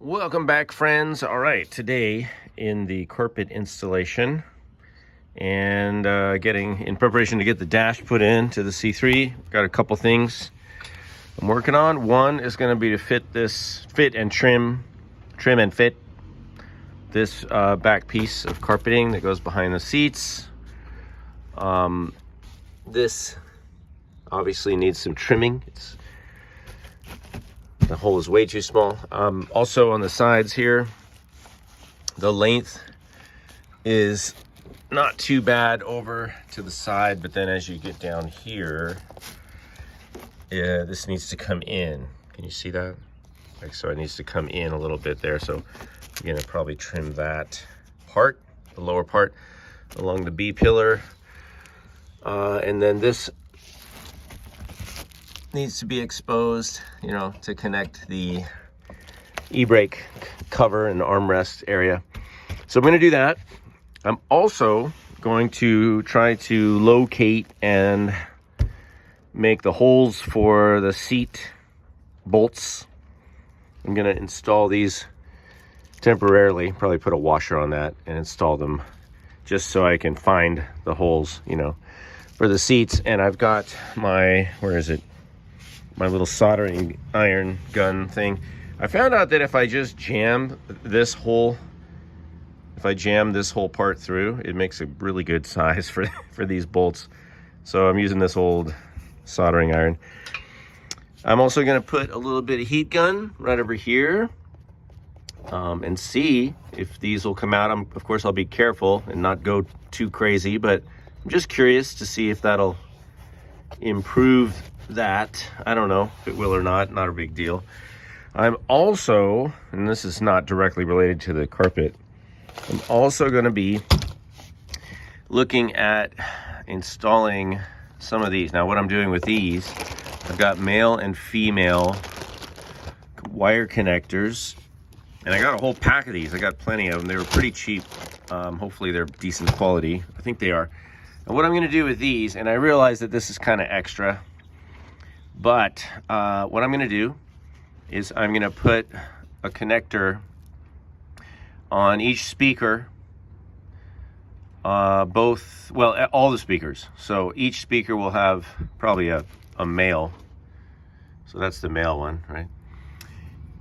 Welcome back, friends. All right, today in the carpet installation and getting in preparation to get the dash put into the C3. Got a couple things I'm working on. One is going to be to fit and trim and fit this back piece of carpeting that goes behind the seats. This obviously needs some trimming. The hole is way too small. Also on the sides here, the length is not too bad over to the side, but then as you get down here, this needs to come in. Can you see that? So it needs to come in a little bit there. So I'm gonna probably trim that part, the lower part, along the B pillar. And then this needs to be exposed, to connect the e-brake cover and armrest area. So I'm going to do that. I'm also going to try to locate and make the holes for the seat bolts. I'm going to install these temporarily, probably put a washer on that and install them just so I can find the holes, for the seats. And I've got my, where is it? My little soldering iron gun thing. I found out that if I just jam this whole part through, it makes a really good size for these bolts. So I'm using this old soldering iron. I'm also going to put a little bit of heat gun right over here and see if these will come out. Of course, I'll be careful and not go too crazy, but I'm just curious to see if that'll improve that. I don't know if it will or not a big deal. I'm also, and this is not directly related to the carpet, I'm also going to be looking at installing some of these. Now what I'm doing with these, I've got male and female wire connectors, and I got a whole pack of these. I got plenty of them. They were pretty cheap. Hopefully they're decent quality. I think they are. And what I'm going to do with these, and I realize that this is kind of extra, but what I'm going to do is I'm going to put a connector on each speaker, all the speakers. So each speaker will have probably a male. So that's the male one, right?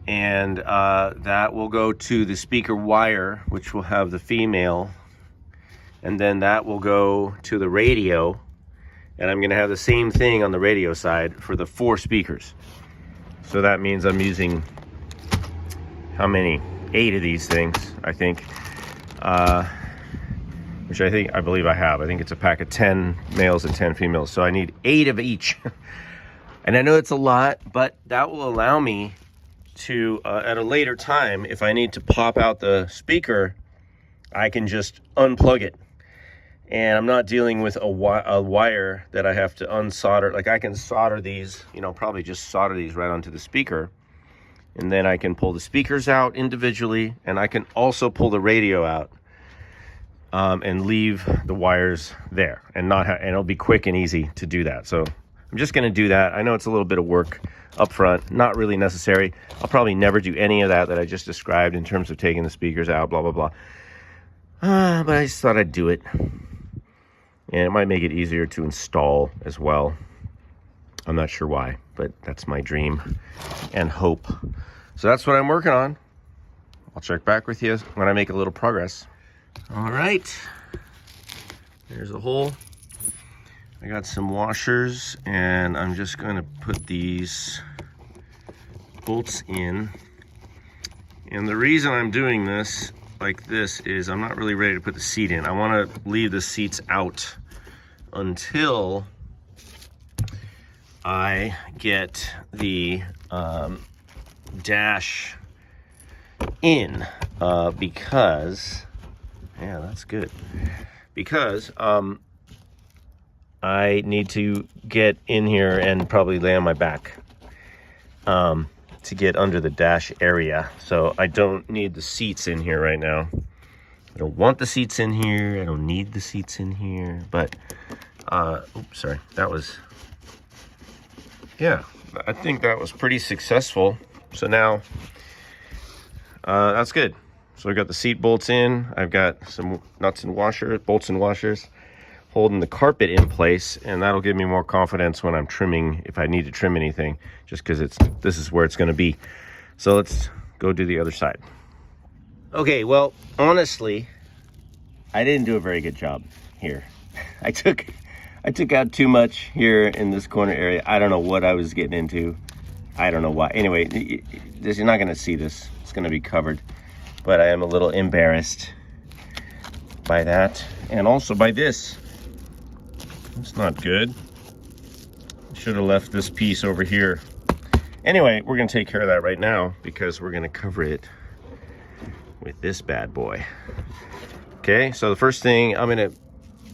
And that will go to the speaker wire, which will have the female. And then that will go to the radio. And I'm going to have the same thing on the radio side for the 4 speakers. So that means I'm using, how many? 8 of these things, I think. Which I believe I have. I think it's a pack of 10 males and 10 females. So I need 8 of each. And I know it's a lot, but that will allow me to, at a later time, if I need to pop out the speaker, I can just unplug it. And I'm not dealing with a wire that I have to unsolder. Like I can solder these, probably just solder these right onto the speaker. And then I can pull the speakers out individually. And I can also pull the radio out and leave the wires there. And it'll be quick and easy to do that. So I'm just going to do that. I know it's a little bit of work up front. Not really necessary. I'll probably never do any of that I just described in terms of taking the speakers out, blah, blah, blah. But I just thought I'd do it. And it might make it easier to install as well. I'm not sure why, but that's my dream and hope. So that's what I'm working on. I'll check back with you when I make a little progress. All right. There's a hole. I got some washers, and I'm just going to put these bolts in. And the reason I'm doing this like this is I'm not really ready to put the seat in. I want to leave the seats out until I get the dash in because, yeah, that's good. Because I need to get in here and probably lay on my back to get under the dash area. So I don't need the seats in here right now. I don't want the seats in here. I don't need the seats in here. But, oops, sorry. That was, yeah, I think that was pretty successful. So now that's good. So I got the seat bolts in. I've got some nuts and washers, bolts and washers, holding the carpet in place, and that'll give me more confidence when I'm trimming, if I need to trim anything, just because this is where it's going to be. So let's go do the other side. Okay, well, honestly, I didn't do a very good job here. I took out too much here in this corner area. I don't know what I was getting into. I don't know why. Anyway, you're not going to see this. It's going to be covered. But I am a little embarrassed by that. And also by this. It's not good. Should have left this piece over here. Anyway, we're going to take care of that right now because we're going to cover it with this bad boy. Okay, so the first thing, I'm going to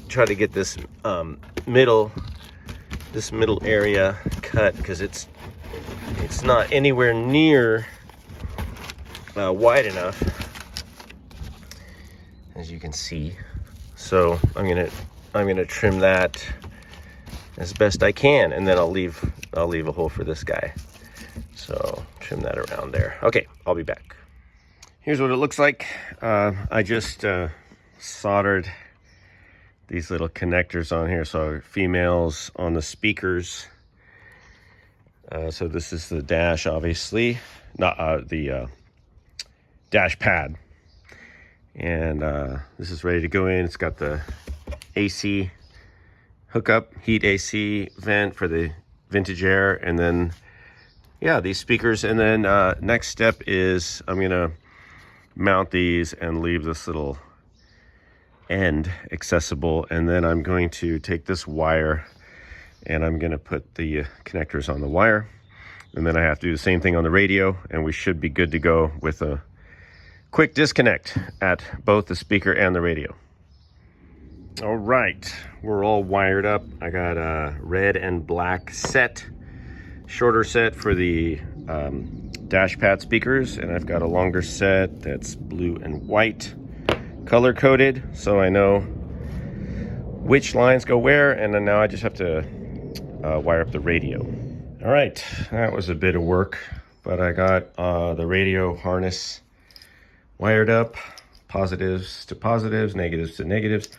try to get this middle area cut because it's not anywhere near wide enough, as you can see. So I'm gonna trim that as best I can, and then I'll leave a hole for this guy. So trim that around there. Okay, I'll be back. Here's what it looks like. I just soldered these little connectors on here, so females on the speakers. So this is the dash, obviously, not the dash pad, and this is ready to go in. It's got the AC hookup, heat AC vent for the vintage air, and then yeah, these speakers. And then next step is I'm gonna mount these and leave this little end accessible, and then I'm going to take this wire and I'm gonna put the connectors on the wire, and then I have to do the same thing on the radio, and we should be good to go with a quick disconnect at both the speaker and the radio. All right, we're all wired up. I got a red and black set, shorter set for the dash pad speakers, and I've got a longer set that's blue and white, color coded, so I know which lines go where, and then now I just have to wire up the radio. All right, that was a bit of work, but I got the radio harness wired up, positives to positives, negatives to negatives.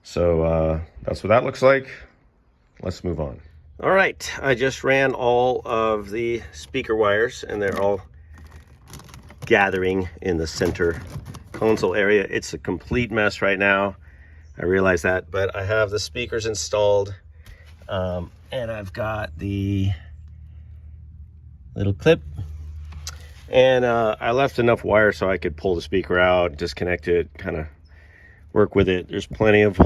So that's what that looks like. Let's move on. All right, I just ran all of the speaker wires, and they're all gathering in the center console area. It's a complete mess right now. I realize that, but I have the speakers installed, and I've got the little clip, and I left enough wire so I could pull the speaker out, disconnect it, kind of work with it. There's plenty of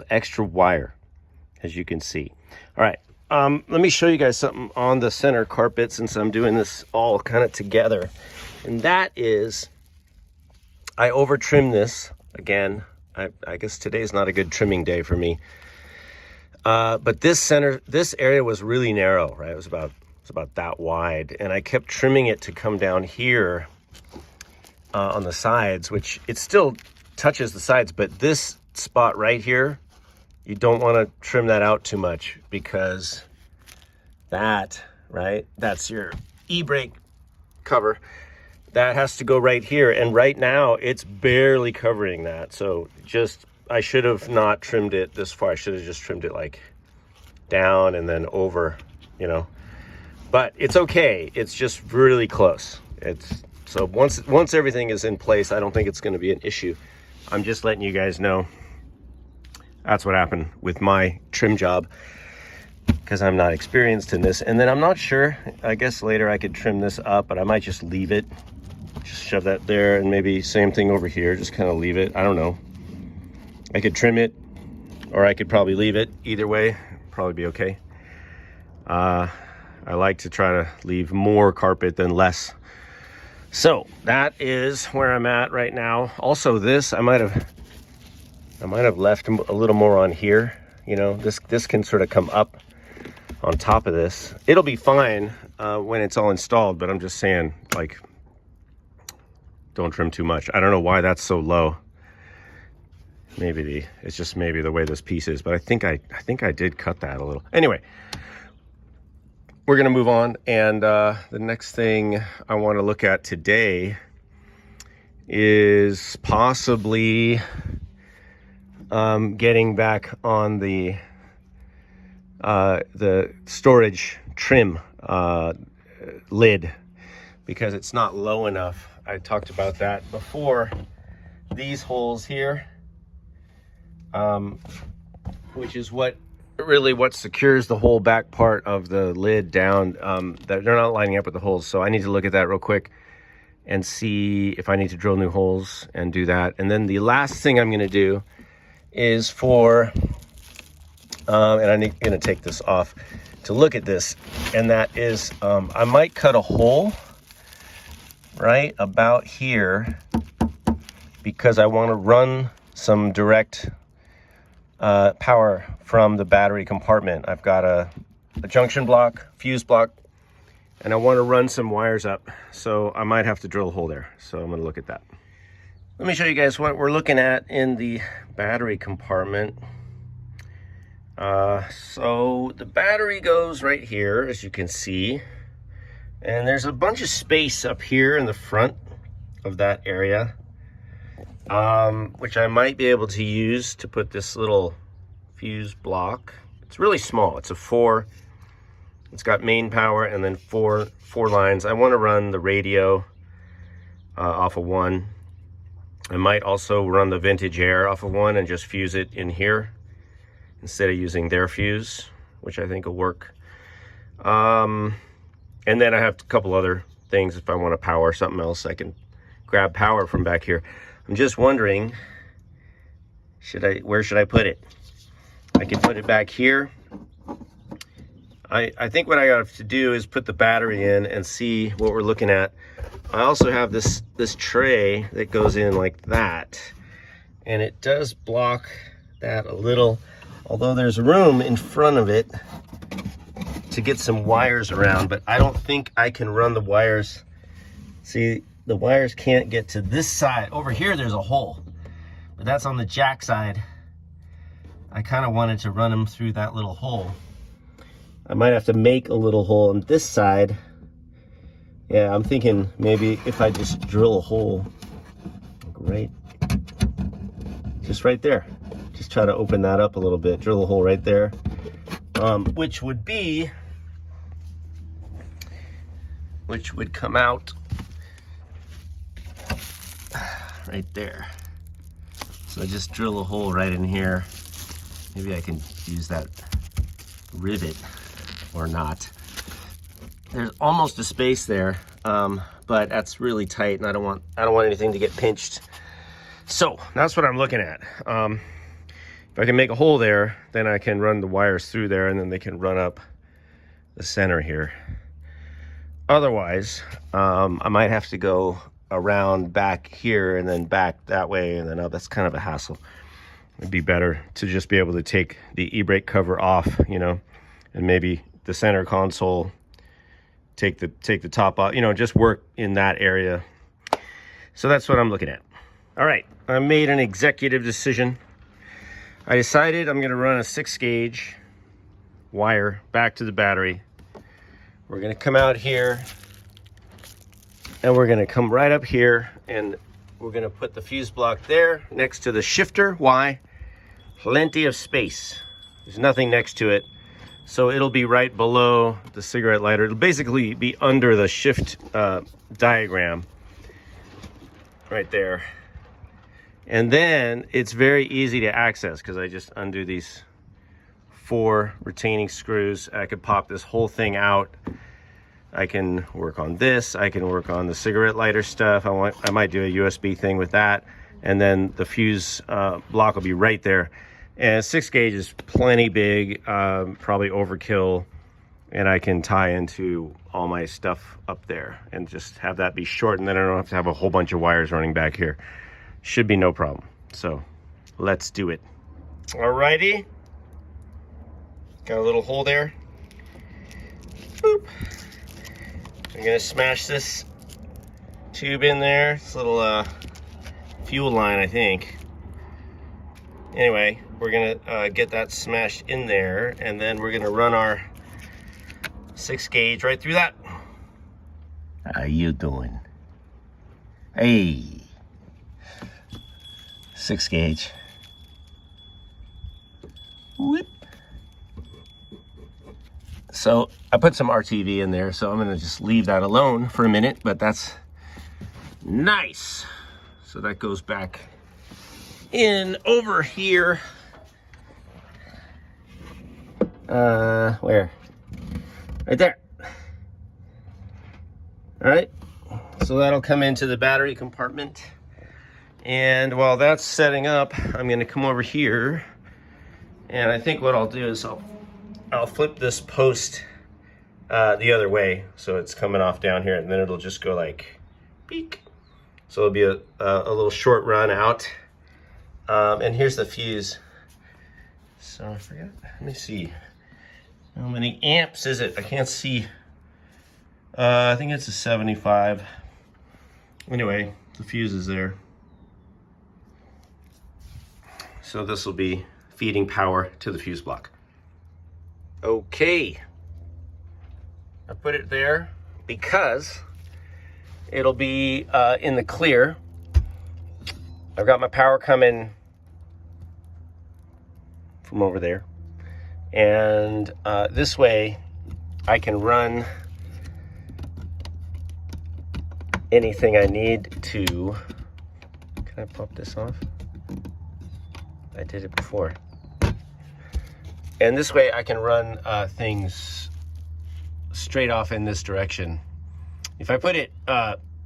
extra wire, as you can see. All right, let me show you guys something on the center carpet, since I'm doing this all kind of together, and that is I over trimmed this again. I guess today's not a good trimming day for me. But this area was really narrow, right? It was about that wide, and I kept trimming it to come down here on the sides, which it still touches the sides, but this spot right here, you don't want to trim that out too much, because that, right, that's your e-brake cover. That has to go right here, and right now it's barely covering that. So I should have not trimmed it this far. I should have just trimmed it like down and then over, you know. But it's okay. It's just really close. So once everything is in place, I don't think it's going to be an issue. I'm just letting you guys know that's what happened with my trim job, because I'm not experienced in this. And then I'm not sure. I guess later I could trim this up, but I might just leave it. Just shove that there, and maybe same thing over here. Just kind of leave it. I don't know. I could trim it, or I could probably leave it. Either way, probably be okay. I like to try to leave more carpet than less. So that is where I'm at right now. Also, this I might have left a little more on here. You know, this can sort of come up on top of this. It'll be fine when it's all installed, but I'm just saying, like, don't trim too much. I don't know why that's so low. It's just maybe the way this piece is, but I think I did cut that a little. Anyway, we're gonna move on, and the next thing I want to look at today is possibly getting back on the storage trim lid, because it's not low enough. I talked about that before. These holes here, which is what secures the whole back part of the lid down, that they're not lining up with the holes. So I need to look at that real quick and see if I need to drill new holes and do that. And then the last thing I'm going to do is for, and I'm going to take this off to look at this, and that is, I might cut a hole right about here, because I want to run some direct power from the battery compartment. I've got a junction block, fuse block, and I want to run some wires up, so I might have to drill a hole there. So I'm going to look at that. Let me show you guys what we're looking at in the battery compartment. So the battery goes right here, as you can see, and there's a bunch of space up here in the front of that area, which I might be able to use to put this little fuse block. It's really small. It's a 4. It's got main power and then four lines. I want to run the radio off of 1. I might also run the vintage air off of 1 and just fuse it in here instead of using their fuse, which I think will work. And then I have a couple other things. If I want to power something else, I can grab power from back here. I'm just wondering, where should I put it? I can put it back here. I think what I have to do is put the battery in and see what we're looking at. I also have this tray that goes in like that, and it does block that a little, although there's room in front of it to get some wires around, but I don't think I can run the wires. See, the wires can't get to this side. Over here there's a hole, but that's on the jack side. I kind of wanted to run them through that little hole. I might have to make a little hole on this side. Yeah, I'm thinking maybe if I just drill a hole, like just right there. Just try to open that up a little bit, drill a hole right there, which would come out right there. So I just drill a hole right in here. Maybe I can use that rivet or not. There's almost a space there, but that's really tight, and I don't want anything to get pinched. So that's what I'm looking at. If I can make a hole there, then I can run the wires through there, and then they can run up the center here. Otherwise, I might have to go around back here and then back that way and then up. That's kind of a hassle. It'd be better to just be able to take the e-brake cover off, you know, and maybe the center console, take the top off, you know, just work in that area. So that's what I'm looking at. All right, I made an executive decision. I decided I'm going to run a 6-gauge wire back to the battery. We're going to come out here, and we're going to come right up here, and we're going to put the fuse block there next to the shifter. Why? Plenty of space. There's nothing next to it, so it'll be right below the cigarette lighter. It'll basically be under the shift diagram right there. And then it's very easy to access because I just undo these 4 retaining screws. I could pop this whole thing out. I can work on this. I can work on the cigarette lighter stuff. I might do a USB thing with that. And then the fuse block will be right there. And 6-gauge is plenty big, probably overkill. And I can tie into all my stuff up there and just have that be short. And then I don't have to have a whole bunch of wires running back here. Should be no problem. So let's do it. Alrighty. Got a little hole there. Boop. I'm gonna smash this tube in there. This little fuel line, I think. Anyway, we're gonna get that smashed in there, and then we're gonna run our 6 gauge right through that. How you doing? Hey. 6 gauge. Whoop. So I put some RTV in there, so I'm gonna just leave that alone for a minute, but that's nice. So that goes back in over here. Where? Right there. All right, so that'll come into the battery compartment. And while that's setting up, I'm gonna come over here, and I think what I'll do is I'll flip this post the other way, so it's coming off down here, and then it'll just go like peek. So it'll be a little short run out. And here's the fuse. So I forgot, let me see. How many amps is it? I can't see. I think it's a 75. Anyway, the fuse is there. So this will be feeding power to the fuse block. Okay. I put it there because it'll be in the clear. I've got my power coming from over there. And this way I can run anything I need to. Can I pop this off? I did it before. And this way I can run things straight off in this direction. If I put it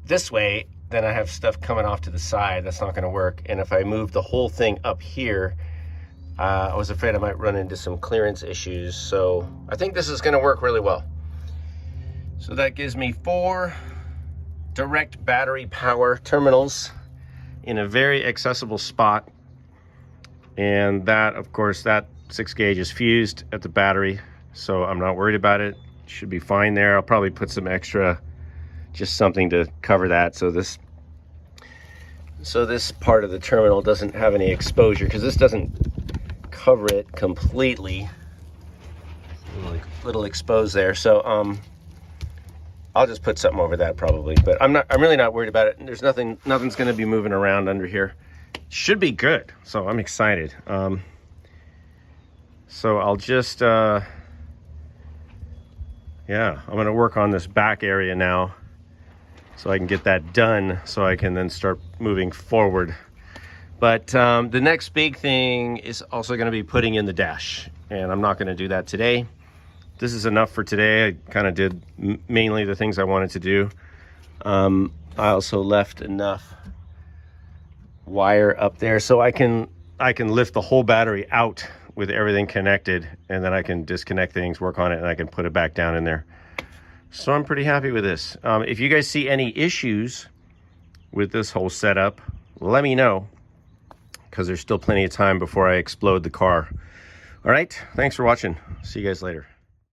this way, then I have stuff coming off to the side. That's not gonna work. And if I move the whole thing up here, I was afraid I might run into some clearance issues. So I think this is gonna work really well. So that gives me 4 direct battery power terminals in a very accessible spot. And that, of course, that 6 gauge is fused at the battery, so I'm not worried about it. Should be fine there. I'll probably put some extra, just something to cover that, so this part of the terminal doesn't have any exposure, because this doesn't cover it completely. Little exposed there, so I'll just put something over that probably. But I'm really not worried about it. There's nothing's going to be moving around under here. Should be good, so I'm excited. So I'll just yeah, I'm going to work on this back area now so I can get that done, so I can then start moving forward. But the next big thing is also going to be putting in the dash, and I'm not going to do that today. This is enough for today. I kind of did mainly the things I wanted to do. I also left enough wire up there so I can lift the whole battery out with everything connected, and then I can disconnect things, work on it, and I can put it back down in there. So I'm pretty happy with this. If you guys see any issues with this whole setup, let me know, because there's still plenty of time before I explode the car. All right, thanks for watching. See you guys later.